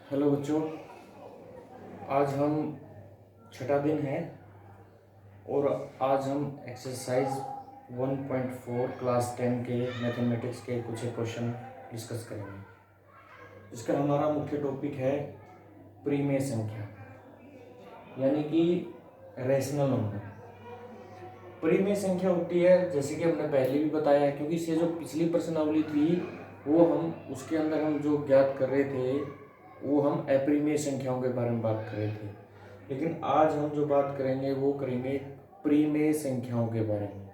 Hello बच्चों, आज हम छठा दिन है और आज हम एक्सरसाइज 1.4 क्लास 10 के मैथमेटिक्स के कुछ क्वेश्चन डिस्कस करेंगे। इसका हमारा मुख्य टॉपिक है परिमेय संख्या यानी कि रैशनल नंबर। परिमेय संख्या होती है, जैसे कि हमने पहले भी बताया है, क्योंकि इससे जो पिछली प्रश्नावली थी वो हम उसके अंदर हम जो ज्ञात कर रहे थे वो हम अपरिमेय संख्याओं के बारे में बात कर रहे थे, लेकिन आज हम जो बात करेंगे वो करेंगे परिमेय संख्याओं के बारे में।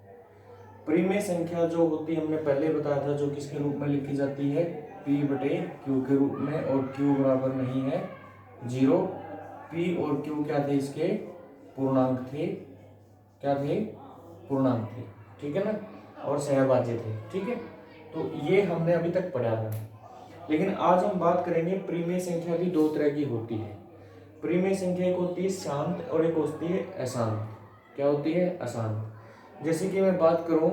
परिमेय संख्या जो होती है हमने पहले बताया था, जो किसके रूप में लिखी जाती है, P बटे Q के रूप में, और Q बराबर नहीं है 0। P और Q क्या थे, इसके पूर्णांक थे, क्या थे, पूर्णांक थे, ठीक है ना, और सहभाज्य थे, ठीक है। तो ये हमने अभी तक पढ़ा था, लेकिन आज हम बात करेंगे परिमेय संख्या भी दो तरह की होती है। परिमेय संख्या एक होती है शांत और एक होती है अशांत। क्या होती है, अशांत। जैसे कि मैं बात करूं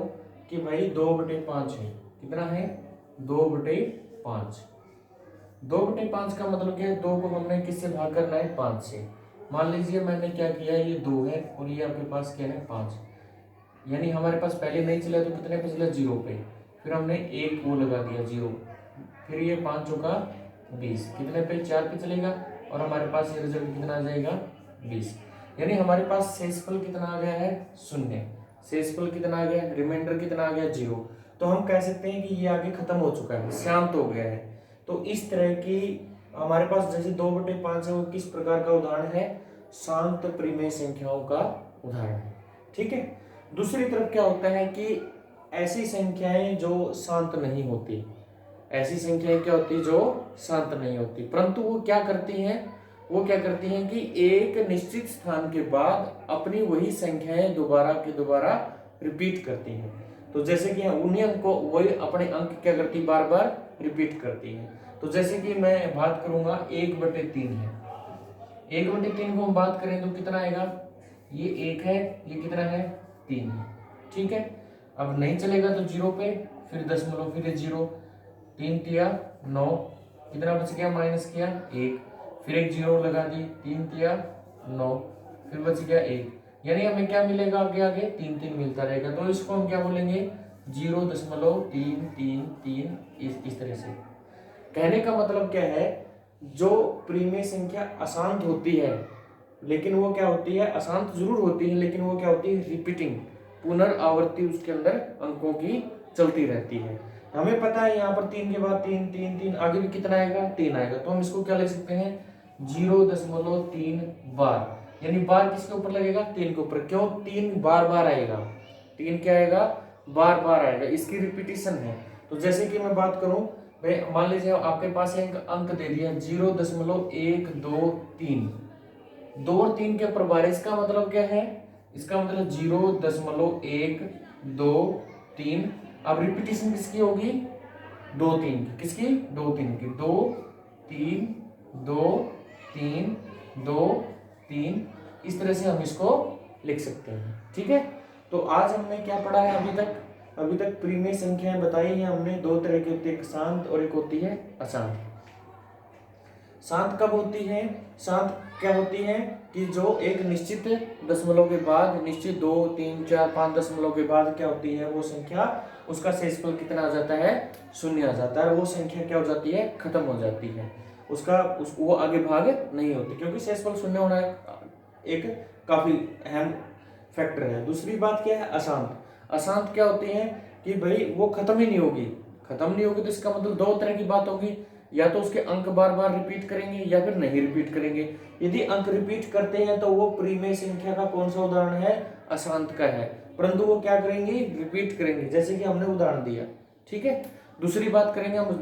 कि भाई 2/5 है, कितना है, 2/5। 2/5 का मतलब क्या है, 2 को हमने किससे भाग करना है, 5 से। मान लीजिए मैंने क्या किया, ये 2 है और ये आपके पास क्या है, 5, यानी हमारे पास पहले नहीं चला तो कितने पे चला, 0 पे, फिर हमने एक वो लगा दिया 0, फिर ये 5 चौका 20, कितने पे, 4 पे चलेगा, और हमारे पास ये रिजल्ट कितना आ जाएगा, 20। यानी हमारे पास शेषफल कितना आ गया है, 0। शेषफल कितना आ गया, रिमाइंडर कितना आ गया, 0। तो हम कह सकते हैं कि ये आगे खत्म हो चुका है, शांत हो गया है। तो इस तरह की हमारे पास जैसे 2/5 है, वो किस प्रकार का उदाहरण है, शांत परिमेय संख्याओं का उदाहरण है, ठीक है। दूसरी तरफ क्या होता है कि ऐसी संख्याएं जो शांत नहीं होती, ऐसी संख्याएं क्या होती है, जो शांत नहीं होती, परंतु वो क्या करती हैं, वो क्या करती हैं कि एक निश्चित स्थान के बाद अपनी वही संख्याएं दोबारा के दोबारा रिपीट करती हैं। तो जैसे कि उन्हीं अंक को वही अपने अंक क्या करती, बार बार रिपीट करती हैं। तो जैसे कि मैं बात करूंगा 1/3 है, 1/3 को हम बात करें तो कितना आएगा, ये 1 है, ये कितना है, 3 है, ठीक है। अब नहीं चलेगा तो 0 पे, फिर दशमलव, फिर 0, 3 तिया 9, कितना बच गया, माइनस किया 1, फिर एक 0 लगा दी, 3 तिया 9, फिर बच गया 1, यानी हमें क्या मिलेगा, आगे आगे 3 3 मिलता रहेगा। तो इसको हम क्या बोलेंगे, 0.333, इस तरह से। कहने का मतलब क्या है, जो परिमेय संख्या अशांत होती है, लेकिन वो क्या होती है, अशांत जरूर होती है, लेकिन वो क्या होती है, रिपीटिंग, पुनरावृत्ति उसके अंदर अंकों की चलती रहती है। हमें पता है यहाँ पर 3 के बाद 3 3 3, आगे भी कितना आएगा, 3 आएगा। तो हम इसको क्या लिख सकते हैं, 0.3 बार, यानी बार किसके ऊपर लगेगा, 3 के ऊपर। क्यों, 3 बार बार आएगा, 3 क्या आएगा, बार बार आएगा, इसकी रिपीटिशन है। तो जैसे कि मैं बात करूं, भाई मान लीजिए आपके पास एक अंक दे दिया 0.123, 2 और 3 के ऊपर बार, इसका मतलब क्या है, इसका मतलब 0.123। अब रिपीटिशन किसकी होगी, 2 3 की, किसकी, 2 3 की, 2 3 2 3 2 3, इस तरह से हम इसको लिख सकते हैं, ठीक है। तो आज हमने क्या पढ़ा है, अभी तक परिमेय संख्याएं बताई हैं हमने, दो तरह की होती है, एक शांत और एक होती है अशांत। शांत कब होती है, शांत क्या होती है कि जो एक निश्चित दशमलव के बाद, निश्चित 2 3 4 5 दशमलव के बाद क्या होती है वो संख्या, उसका शेषफल कितना आ जाता है, 0 आ जाता है, वो संख्या क्या हो जाती है, खत्म हो जाती है, वो आगे भाग नहीं होती, क्योंकि शेषफल 0 होना एक काफी अहम फैक्टर है। दूसरी बात क्या है, अशांत। अशांत क्या होती है कि भाई वो खत्म ही नहीं होगी, खत्म नहीं होगी, तो इसका मतलब दो तरह की बात होगी, या तो उसके अंक बार बार रिपीट करेंगे या फिर नहीं रिपीट करेंगे। यदि अंक रिपीट करते हैं तो वो परिमेय संख्या का कौन सा उदाहरण है, अशांत का है, परंतु वो क्या करेंगे, रिपीट करेंगे, जैसे कि हमने उदाहरण दिया, ठीक है। दूसरी बात करेंगे हम,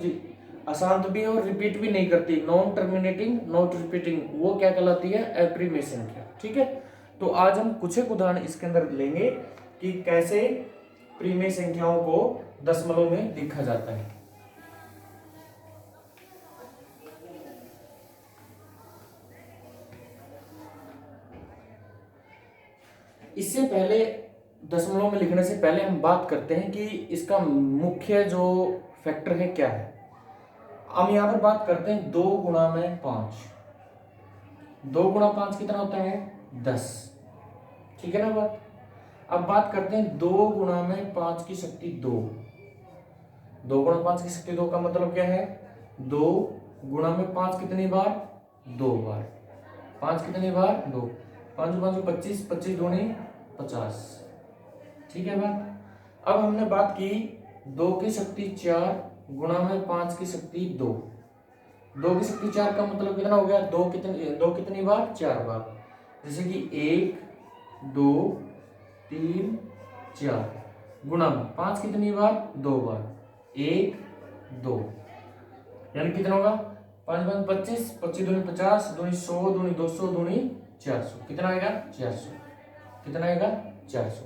अशांत भी और रिपीट भी नहीं करती, नॉन टर्मिनेटिंग नॉट रिपीटिंग, वो क्या कहलाती है, अपरिमेय संख्या, ठीक है। तो आज हम कुछ एक उदाहरण इसके अंदर लेंगे कि कैसे परिमेय संख्याओं को दशमलव में लिखा जाता है। इससे पहले, दशमलव में लिखने से पहले हम बात करते हैं कि इसका मुख्य जो फैक्टर है क्या है। हम यहाँ पर बात करते हैं 2 गुणा में 5, 2 गुणा 5 कितना होता है 10, ठीक है ना बात। अब बात करते हैं 2 गुणा में 5 की शक्ति 2, 2 गुणा 5 की शक्ति 2 का मतलब क्या है, 2 गुणा में 5 कितनी बार, 2 बार, 5 कितनी बार 2, 5 5 25, 25 दूनी 50, ठीक है बात। अब हमने बात की 2 की शक्ति 4 गुणा में 5 की शक्ति 2, 2 की शक्ति 4 का मतलब कितना हो गया, 2 कितनी बार 4 बार, जैसे कि 1 2 3 4 गुणा में 5 कितनी बार 2 बार, 1 2, यानी कितना होगा 5 5 25, 25 दूनी 50, दूनी 100, दूनी 200, दूनी 400, कितना आएगा 400, कितना आएगा 400।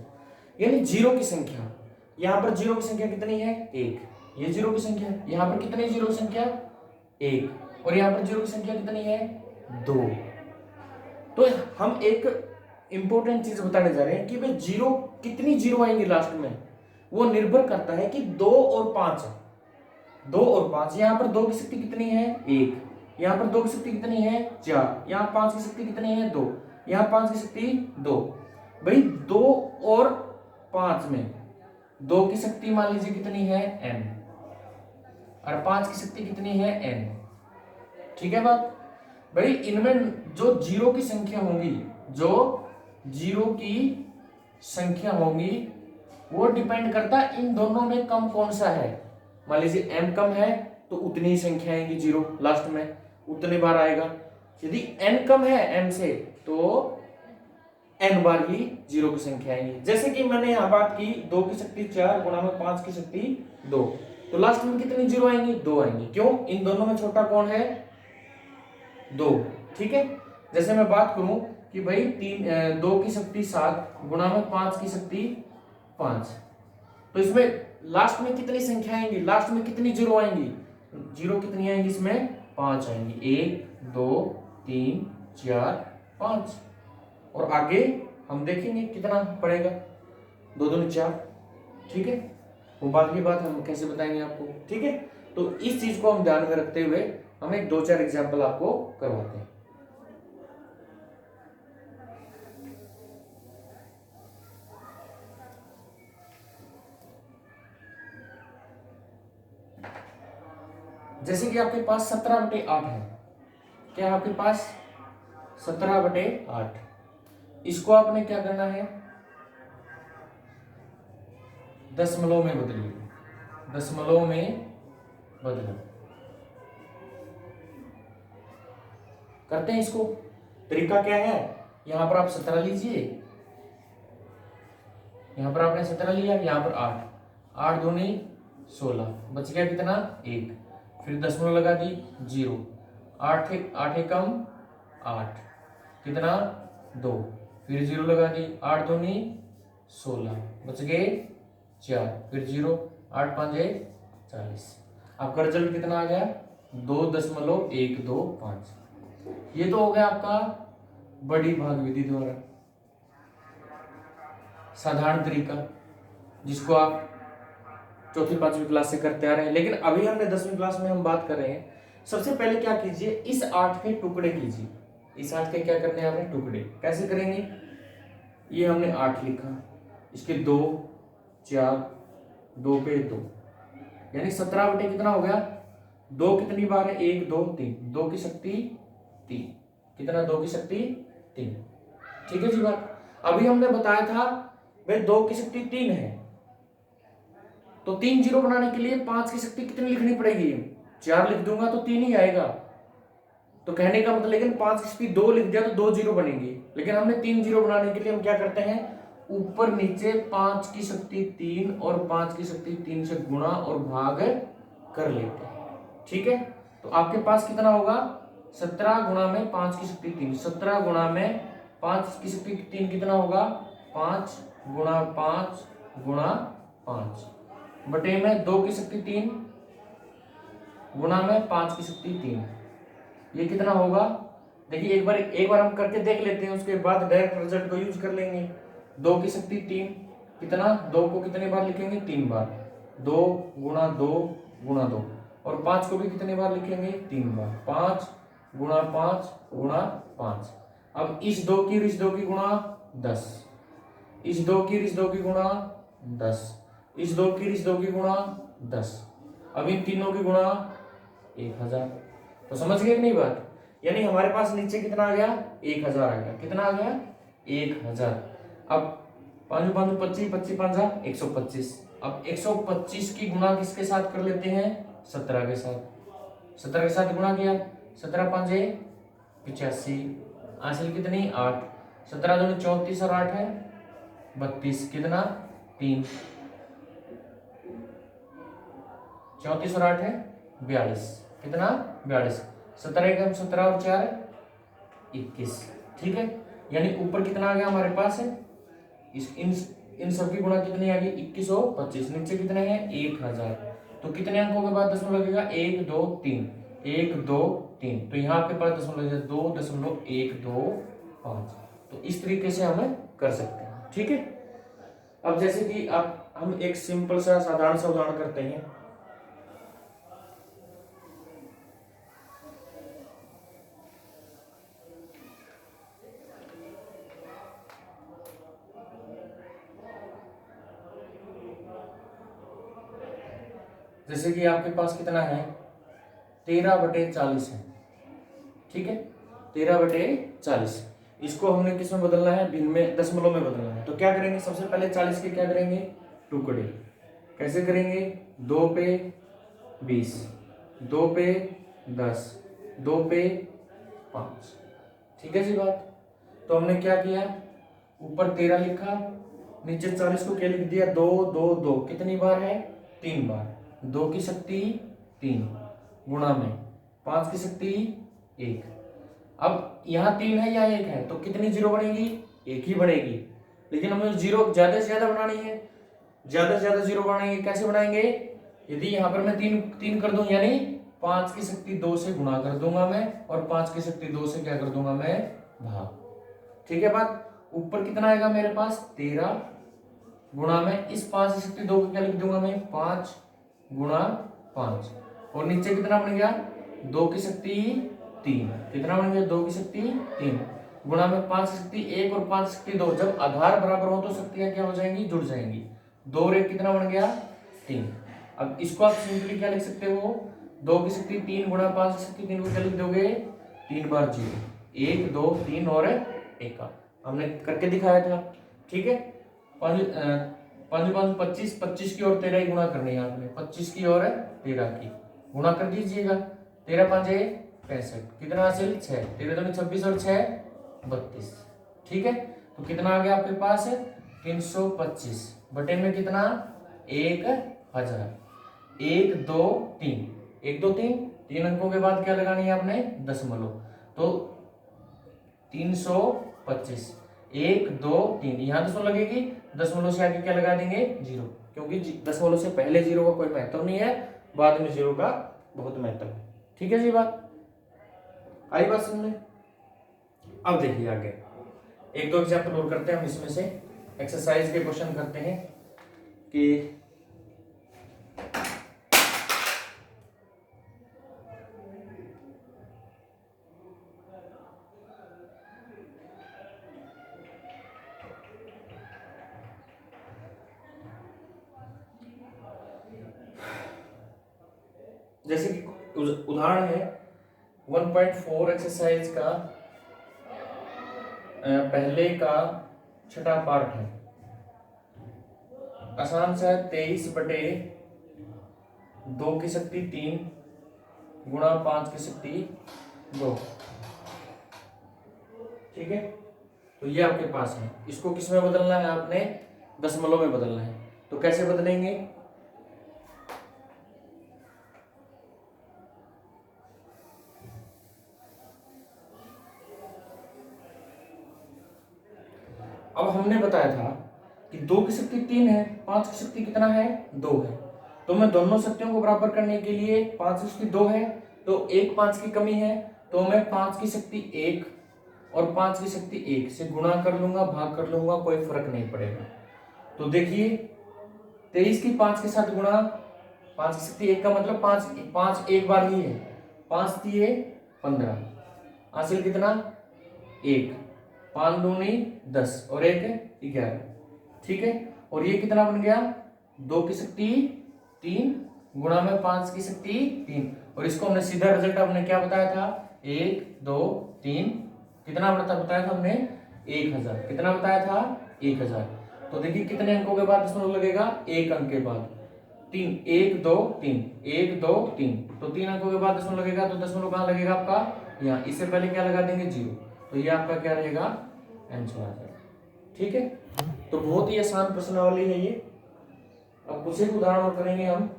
यानी जीरो की संख्या, यहाँ पर जीरो की संख्या कितनी है 1, ये जीरो की संख्या, यहाँ पर कितनी जीरो की संख्या 1, और यहाँ पर जीरो की संख्या कितनी है 2। तो हम एक इंपॉर्टेंट चीज बताने जा रहे हैं कि भाई जीरो, कितनी जीरो आएंगी लास्ट में, वो निर्भर करता है कि 2 और 5, 2 और 5, यहाँ पर 2 की शक्ति कितनी है 1, यहाँ पर 2 की शक्ति कितनी है 4, यहाँ 5 की शक्ति कितनी है 2, यहाँ 5 की शक्ति 2। भाई 2 और 5 में 2 की शक्ति मान लीजिए कितनी है n, और 5 की शक्ति कितनी है n, ठीक है बात। भाई इनमें जो जीरो की संख्या होंगी, जो जीरो की संख्या होंगी, वो डिपेंड करता है इन दोनों में कम कौन सा है। मान लीजिए m कम है तो उतनी ही संख्या आएगी जीरो लास्ट में, उतने बार आएगा। यदि n कम है m से तो n बार ही जीरो की संख्या आएंगी। जैसे कि मैंने यहाँ बात की 2 की शक्ति 4 गुणा में 5 की शक्ति 2, तो लास्ट में कितनी जीरो आएंगी 2 आएंगी। क्यों, इन दोनों में छोटा कौन है 2, ठीक है। जैसे मैं बात करूं कि भाई 2 की शक्ति 7 गुणा में 5 की शक्ति 5, तो इसमें लास्ट में कितनी संख्या आएंगी, लास्ट में कितनी जीरो आएंगी, जीरो कितनी आएंगी इसमें 5 आएंगी, 1 2 3 4 5, और आगे हम देखेंगे कितना पड़ेगा, 2 2 4, ठीक है। वो बाद की बात हम कैसे बताएंगे आपको, ठीक है। तो इस चीज को हम ध्यान में रखते हुए हम एक 2-4 एग्जाम्पल आपको करवाते हैं। जैसे कि आपके पास 17/8 है, क्या आपके पास 17/8, इसको आपने क्या करना है दशमलव में बदलिए, दशमलव में बदलो, करते हैं इसको। तरीका क्या है, यहां पर आप 17 लीजिए, यहां पर आपने 17 लिया, यहां पर 8, 8 दूनी 16, बच गया कितना 1, फिर दशमलव लगा दी 0, 8 8 कम 8, कितना 2, फिर 0 लगा दी, 8 दूनी 16, बच गए 4, फिर 0, 8 5 40। आपका रिजल्ट कितना आ गया 2.125। ये तो हो गया आपका बड़ी भाग विधि द्वारा साधारण तरीका, जिसको आप चौथी 5वीं क्लास से करते आ रहे हैं। लेकिन अभी हमने 10वीं क्लास में हम बात कर रहे हैं। सबसे पहले क्या कीजिए, इस 8 के टुकड़े कीजिए, इस 8 के क्या करने हैं आपने टुकड़े, कैसे करेंगे, ये हमने 8 लिखा, इसके 2 4 2 पे 2, यानी 17 बटे कितना हो गया, 2 कितनी बार है 1 2 3, 2 की शक्ति 3, कितना 2 की शक्ति 3, ठीक है जी बात। अभी हमने बताया था भाई 2 की शक्ति 3 है, तो 3 जीरो बनाने के लिए 5 की शक्ति कितनी लिखनी पड़ेगी, 4 लिख दूंगा तो 3 ही आएगा। तो कहने का मतलब, लेकिन 5 की शक्ति 2 लिख दिया तो 2 जीरो बनेंगी, लेकिन हमने 3 जीरो बनाने के लिए हम क्या करते हैं, ऊपर नीचे 5 की शक्ति 3 और 5 की शक्ति 3 से गुणा और भाग कर लेते हैं, ठीक है। तो आपके पास कितना होगा 17 गुणा में 5 की शक्ति 3, 17 गुणा में 5 की शक्ति 3 कितना होगा 5 गुणा 5 गुणा 5 बटे में 2 की शक्ति 3 गुणा में 5 की शक्ति 3, ये कितना होगा, देखिए एक बार हम करके देख लेते हैं, उसके बाद डायरेक्ट रिजल्ट को यूज कर लेंगे। 2 की शक्ति 3 कितना, 2 को कितने बार लिखेंगे 3 बार, 2 गुणा 2 गुणा 2, और 5 को भी कितने बार लिखेंगे, 3 बार, 5 गुणा 5 गुणा 5। अब इस 2 की और इस 2 की गुणा 10, इस 2 की और इस 2 की गुणा 10, इस 2 की और इस 2 की गुणा 10। अब इन तीनों की गुणा 1000। तो समझ गए कि नहीं बात? यानी हमारे पास नीचे कितना आ गया, 1000 आ गया। कितना आ गया, 1000। अब 5 5 25, 25 5 125। अब 125 की गुणा किसके साथ कर लेते हैं, 17 के साथ। 17 के साथ गुणा किया, 17 5 85, हासिल कितनी 8, 17 दूनी 34 और 8 है 32, कितना 3, 34 और 8 है 42, कितना 42, 17 एकम 17 और 4 21। ठीक है, यानी ऊपर कितना आ गया हमारे पास है, इन सब की गुणा कितनी आ गई, 21 और 25। नीचे कितने हैं, 1000। तो कितने अंकों के बाद दशमलव लगेगा, 1 2 3, 1 2 3। तो यहाँ आपके पास दशमलव लगेगा 2.125। तो इस तरीके से हमें कर सकते हैं। ठीक है, अब जैसे कि आप हम एक सिंपल सा साधारण सा उदाहरण करते हैं। जैसे कि आपके पास कितना है, 13/40 है। ठीक है, 13/40। इसको हमने किस में बदलना है, भिन्न में, दशमलव में बदलना है। तो क्या करेंगे, सबसे पहले 40 के क्या करेंगे, टुकड़े। कैसे करेंगे, 2 पे 20, 2 पे 10, 2 पे 5। ठीक है जी बात। तो हमने क्या किया, ऊपर 13 लिखा, नीचे 40 को क्या लिख दिया, 2 2 2। कितनी बार है, 3 बार। 2 की शक्ति 3 गुणा में 5 की शक्ति 1। अब यहाँ 3 है या 1 है, तो कितनी जीरो बनेगी, 1 ही बनेगी। लेकिन हमें जीरो ज्यादा से ज्यादा बनानी है, ज्यादा से ज्यादा जीरो बनाएंगे। कैसे बनाएंगे, यदि यहाँ पर मैं 3 कर दूं, यानी 5 की शक्ति 2 से गुणा कर दूंगा मैं, और 5 की शक्ति 2 से क्या कर दूंगा मैं, भाग। ठीक है बात। ऊपर कितना आएगा मेरे पास, 13 गुणा में इस 5 की शक्ति 2 को क्या लिख दूंगा मैं, 5 गुणा 5। और नीचे कितना बन गया, 2 की शक्ति 3। कितना बन गया, 2 की शक्ति 3 गुणा में 5 की शक्ति 1 और 5 की शक्ति 2। जब आधार बराबर हो तो शक्तियां क्या हो जाएंगी, जुड़ जाएंगी। 2 रे कितना बन गया, 3। अब इसको आप सिंपली क्या लिख सकते हो, 2 की शक्ति 3 गुणा 5 की शक्ति 3 को क्या लिख दोगे, 3 बार 0, 1 2 3 और 1 का हमने करके दिखाया था। ठीक है, 5 5 25, 25 की और 13 ही गुणा करनी है आपने, 25 की और 13 की गुणा कर दीजिएगा। 13 5 65, कितना हासिल 6, 13 दूनी 26 और 6 32। ठीक है, तो कितना आ गया आपके पास, 325 बटे में कितना, 1000। 1 2 3, 1 2 3, 3 अंकों के बाद क्या लगानी है आपने, दशमलव। तो 325, 1 2 3, यहाँ दशमलव लगेगी, दशमलव से आगे क्या लगा देंगे, 0, क्योंकि दशमलव से पहले 0 का कोई महत्व नहीं है, बाद में 0 का बहुत महत्व है। ठीक है जी बात, आई बात समझ में। अब देखिए आगे 1 2 एग्जाम्पल और करते हैं हम, इसमें से एक्सरसाइज के क्वेश्चन करते हैं कि जैसे कि उदाहरण है 1.4 एक्सरसाइज का पहले का छठा पार्ट है। आसान सा 23/2 की शक्ति 3 गुणा 5 की शक्ति 2। ठीक है, तो ये आपके पास है। इसको किस में बदलना है, आपने दशमलव में बदलना है। तो कैसे बदलेंगे, अब हमने बताया था कि 2 की शक्ति 3 है, 5 की शक्ति कितना है, 2 है। तो मैं दोनों शक्तियों को बराबर करने के लिए 5 की शक्ति 2 है, तो 1 5 की कमी है, तो मैं 5 की शक्ति 1 और 5 की शक्ति 1 से गुणा कर लूंगा, भाग कर लूंगा, कोई फर्क नहीं पड़ेगा। तो देखिए 23 की 5 के साथ गुणा 5 की शक्ति 1 का मतलब 5, 5 एक बार ही है, 5 दिए 15, हासिल कितना 1, 5 दूनी 10 और 1 11, ठीक है। और ये कितना बन गया 2 की शक्ति 3 गुणा में 5 की शक्ति 3, और इसको हमने सीधा रिजल्ट हमने क्या बताया था 1 2 3, कितना बताया था हमने 1000, कितना बताया था 1000। तो देखिए कितने अंकों के बाद दशमलव लगेगा, एक अंक के बाद 3, 1 2 3, 1 2 3, तो 3 अंकों के बाद दशमलव लगेगा, तो दशमलव कहाँ लगेगा आपका यहाँ, इससे पहले क्या लगा देंगे 0, तो ये आपका क्या रहेगा आंसर आ जाएगा, ठीक है। तो बहुत ही आसान प्रश्नावली है ये। अब कुछ एक उदाहरण और करेंगे हम।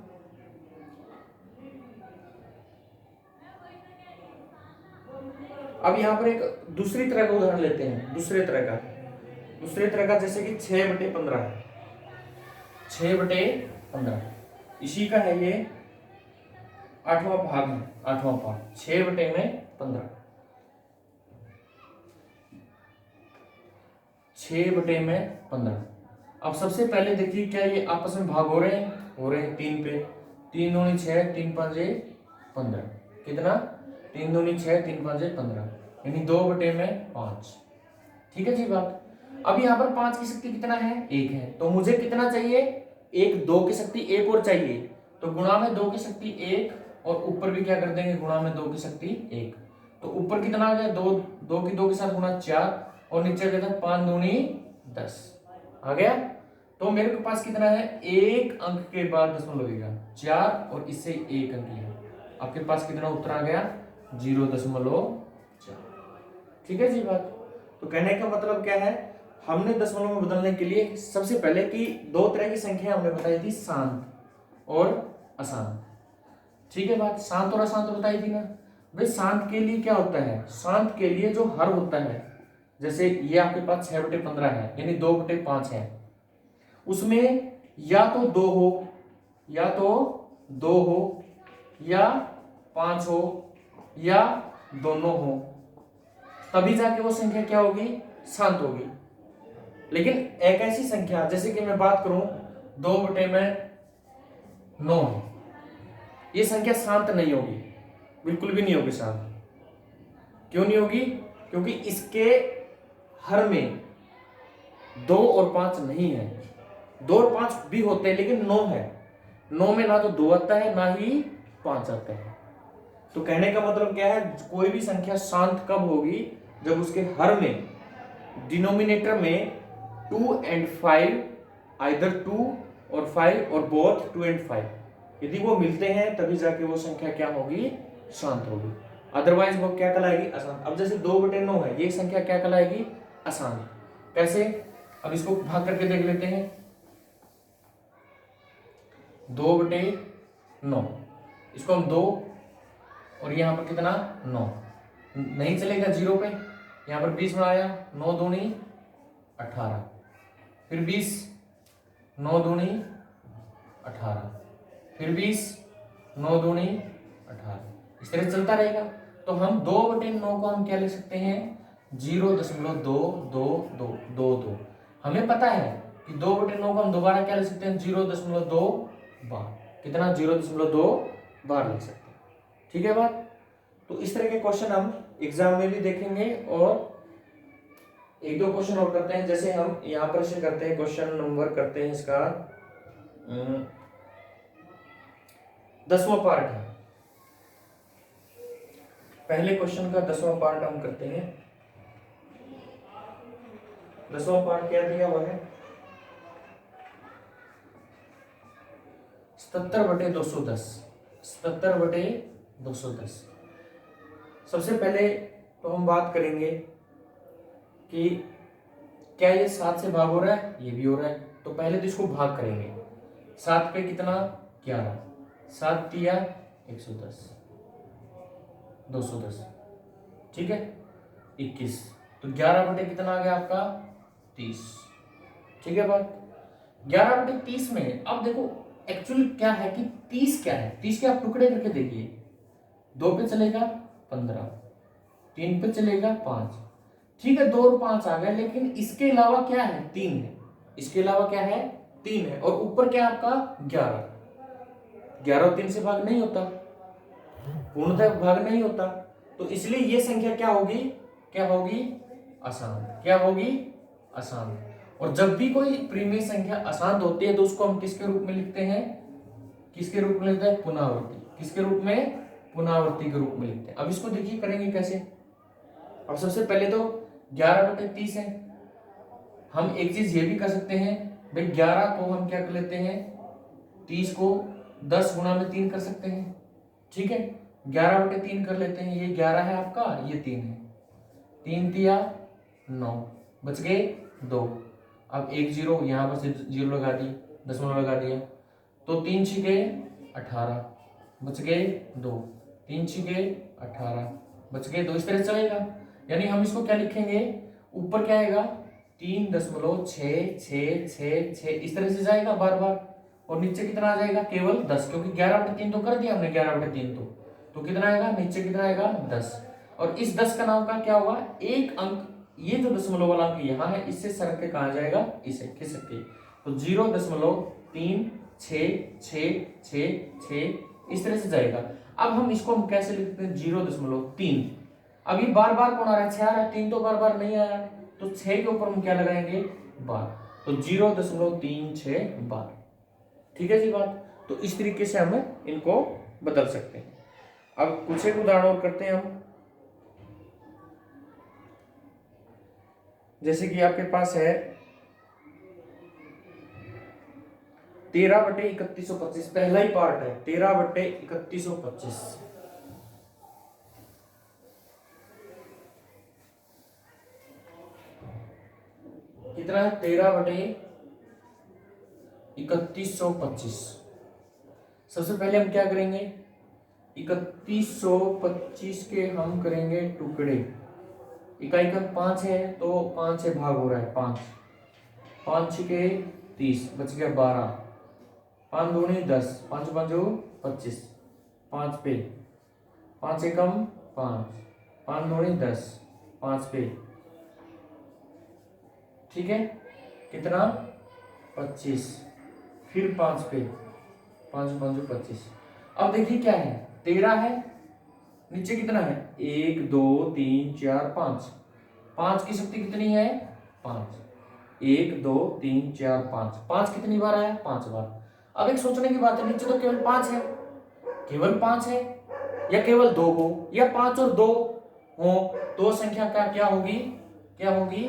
अब यहाँ पर एक दूसरी तरह का उदाहरण लेते हैं, दूसरे तरह का जैसे कि 6/15 है, 6/15 इसी का है ये 8वां भाग है, 8वां पार्ट 6/15, 6/15। अब सबसे पहले देखिए क्या ये आपस में भाग हो रहे हैं 3 पे, 3 दूनी 6, 3 5 15, कितना 3 दूनी 6, 3 5 15, यानी 2/5, ठीक है जी बात। अब यहाँ पर 5 की शक्ति कितना है 1 है, तो मुझे कितना चाहिए 1, 2 की शक्ति 1 और चाहिए, तो गुणा में 2 की शक्ति 1 और ऊपर भी क्या कर देंगे गुणा में 2 की शक्ति 1, तो ऊपर कितना आ गया 2 की 2 के साथ गुणा 4 और नीचे कहता है 5 दूनी 10 आ गया। तो मेरे के पास कितना है, एक अंक के बाद दशमलव लगेगा 4 और इससे 1 अंक है, आपके पास कितना उत्तर आ गया 0.4, ठीक है जी बात। तो कहने का मतलब क्या है, हमने दशमलव में बदलने के लिए सबसे पहले की 2 तरह की संख्या हमने बताई थी, शांत और अशांत, ठीक है बात, शांत और अशांत बताई थी ना। भाई शांत के लिए क्या होता है, शांत के लिए जो हर होता है, जैसे ये आपके पास 6/15 है यानी 2/5 है, उसमें या तो 2 हो या 5 हो या दोनों हो, तभी जाके वो संख्या क्या होगी शांत होगी। लेकिन एक ऐसी संख्या जैसे कि मैं बात करूं 2/9 है, ये संख्या शांत नहीं होगी, बिल्कुल भी नहीं होगी शांत। क्यों नहीं होगी, क्योंकि इसके हर में 2 और 5 नहीं है, 2 और 5 भी होते हैं लेकिन 9 है, 9 में ना तो 2 आता है ना ही 5 आता है। तो कहने का मतलब क्या है, कोई भी संख्या शांत कब होगी, जब उसके हर में डिनोमिनेटर में 2 and 5, आइदर 2 और 5 और बोथ 2 and 5, यदि वो मिलते हैं तभी जाके वो संख्या क्या होगी शांत होगी, अदरवाइज वो क्या कहलाएगी अशांत। अब जैसे 2/9 है, ये संख्या क्या कहलाएगी अशांत। कैसे, अब इसको भाग करके देख लेते हैं, 2/9, इसको हम 2 और यहाँ पर कितना 9 नहीं चलेगा 0 पे, यहाँ पर 20 बनाया, 9 दूनी 18, फिर 20, 9 दूनी 18, फिर 20, 9 दूनी 18, इस तरह चलता रहेगा। तो हम 2/9 को हम क्या लिख सकते हैं 0.2222, हमें पता है कि 2/9 को हम दोबारा क्या लिख सकते हैं 0.2 बार, कितना 0.2 बार लिख सकते हैं, ठीक है बात। तो इस तरह के क्वेश्चन हम एग्जाम में भी देखेंगे और 1-2 क्वेश्चन और करते हैं। जैसे हम यहाँ पर से करते हैं, क्वेश्चन नंबर करते हैं इसका 10वां पार्ट है, पहले क्वेश्चन का 10वां पार्ट हम करते हैं। 10वां पार्ट क्या दिया हुआ है 77/210, 77/210। सबसे पहले तो हम बात करेंगे कि क्या ये 7 से भाग हो रहा है, ये भी हो रहा है, तो पहले तो इसको भाग करेंगे। 7 पे कितना 11, 7 तिया 110, 210, ठीक है 21, तो 11 कितना आ गया आपका 30, ठीक है बात। 11/30 में अब देखो एक्चुअली क्या है कि 30 क्या है, 30 के आप टुकड़े करके देखिए, 2 पे चलेगा 15, 3 पे चलेगा 5, ठीक है 2 और 5 आ गए, लेकिन इसके अलावा क्या है 3 है, इसके अलावा क्या है 3 है, और ऊपर क्या है आपका 11, 11 और 3 से भाग नहीं होता, पूर्णतः भाग नहीं होता, तो इसलिए ये संख्या क्या होगी, क्या होगी, अशांत। क्या होगी, अशांत। और जब भी कोई प्रीमिय संख्या अशांत होती है तो उसको हम किसके रूप में लिखते हैं, किसके रूप में लिखते हैं, पुनरावृत्ति। किसके रूप में, पुनरावृत्ति के रूप में लिखते हैं। अब इसको देखिए करेंगे कैसे। अब सबसे पहले तो 11/30 है। हम एक चीज ये भी कर सकते हैं भाई, 11 को हम क्या कर लेते हैं, 30 को 10 गुणा में 3 कर सकते हैं। ठीक है, 11/3 कर लेते हैं। ये 11 है आपका, ये 3 है, 3 तिया 9, बच गए 2। अब एक जीरो यहाँ पर से जीरो लगा दी, दशमलव लगा दिया, तो 3 छिके 18, बच गए 2, 3 छिके 18, बच गए 2। इस तरह से चलेगा। यानी हम इसको क्या लिखेंगे, ऊपर क्या आएगा, 3.66666, इस तरह से जाएगा बार बार। और नीचे कितना आ जाएगा, केवल 10, क्योंकि 11/3 तो कर दिया हमने, 11/3 तो कितना आएगा, नीचे कितना आएगा, 10। और इस 10 का नाम का क्या होगा, एक अंक, ये जो दशमलव वाला अंक यहाँ है, इससे सरक के कहा जाएगा, इसे खिसक के, तो 0.3666, इस तरह से जाएगा। अब हम इसको हम कैसे लिखते हैं, 0.3। अब ये बार बार कौन आ रहा है, 6 आ रहा है, 3 तो बार बार नहीं आया, तो 6 के ऊपर हम क्या लगाएंगे, बार, तो 0.36 बार। ठीक है जी बात। तो इस तरीके से हम इनको बदल सकते हैं। अब कुछ एक उदाहरण और करते हैं हम। जैसे कि आपके पास है 13/3125, पहला ही पार्ट है 13/3125। कितना है, 13/3125। सबसे पहले हम क्या करेंगे, 3125 के हम करेंगे टुकड़े। इकाई का 5 है, तो 5 से भाग हो रहा है, 5, 5 छिके 30, बच गया 12, 5 दूनी 10, 5 5 25, 5 पे 5 एकम 5, 5 दूनी 10, 5 पे, ठीक है, कितना 25, फिर 5 पे, 5 5 25। अब देखिए क्या है, 13 है, नीचे कितना है, 1 2 3 4 5, 5 की शक्ति कितनी है, 5, 1 2 3 4 5, 5 कितनी बार आया, 5 बार। अब एक सोचने की बात है, नीचे तो केवल 5 है, केवल 5 है, या केवल 2 हो, या 5 और 2 हो, तो संख्या का क्या होगी, क्या होगी,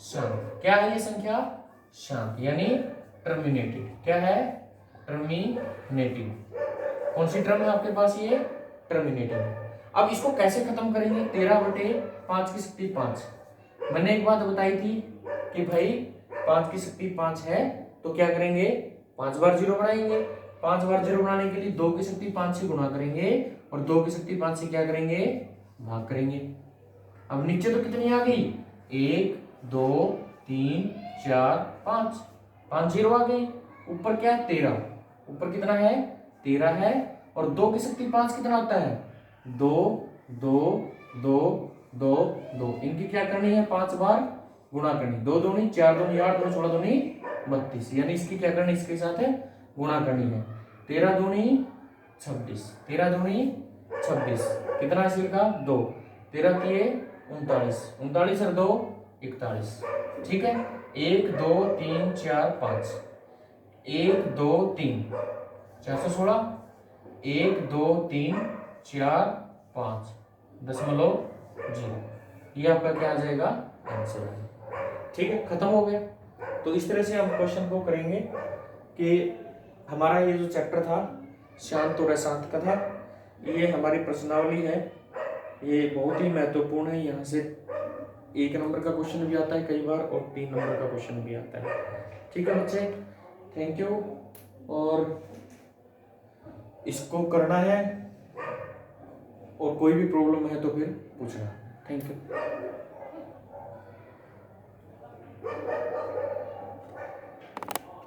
शांत। क्या है ये संख्या, शांत, यानी टर्मिनेटेड। क्या है, टर्मिनेटिव। कौन सी टर्म है आपके पास, ये टर्मिनेटिव। अब इसको कैसे खत्म करेंगे, 13/5 की शक्ति 5। मैंने एक बात बताई थी कि भाई 5 की शक्ति 5 है, तो क्या करेंगे, 5 बार 0 बनाएंगे। 5 बार 0 बनाने के लिए 2 की शक्ति 5 से गुणा करेंगे, और 2 की शक्ति 5 से क्या करेंगे, भाग करेंगे। अब नीचे तो कितनी आ गई, 1 2 3 4 5, 5 0 आ गई। ऊपर क्या है, 13, ऊपर कितना है, 13 है, और 2 की शक्ति 5 कितना होता है, 2 2 2 2 2, इनकी क्या करनी है, 5 बार गुणा करनी, 2 दूनी 4 दूनी 8, 2 16 दूनी 32, यानी इसकी क्या करनी, इसके साथ है गुणा करनी है। 13 दूनी 26, 13 दूनी 26, कितना इसका का, 2, 13 किए 39, 39 और 2 41, ठीक है। 1 2 3 4 5, 1 2 3 416, 1 2 3 4 5 दशमलव 0, ये आपका क्या आ जाएगा, आंसर है। ठीक है, खत्म हो गया। तो इस तरह से हम क्वेश्चन को करेंगे कि हमारा ये जो चैप्टर था शांत और अशांत का था, ये हमारी प्रश्नावली है, ये बहुत ही महत्वपूर्ण है। यहाँ से 1 नंबर का क्वेश्चन भी आता है कई बार, और 3 नंबर का क्वेश्चन भी आता है। ठीक है बच्चे, थैंक यू। और इसको करना है, और कोई भी प्रॉब्लम है तो फिर पूछना। Thank you.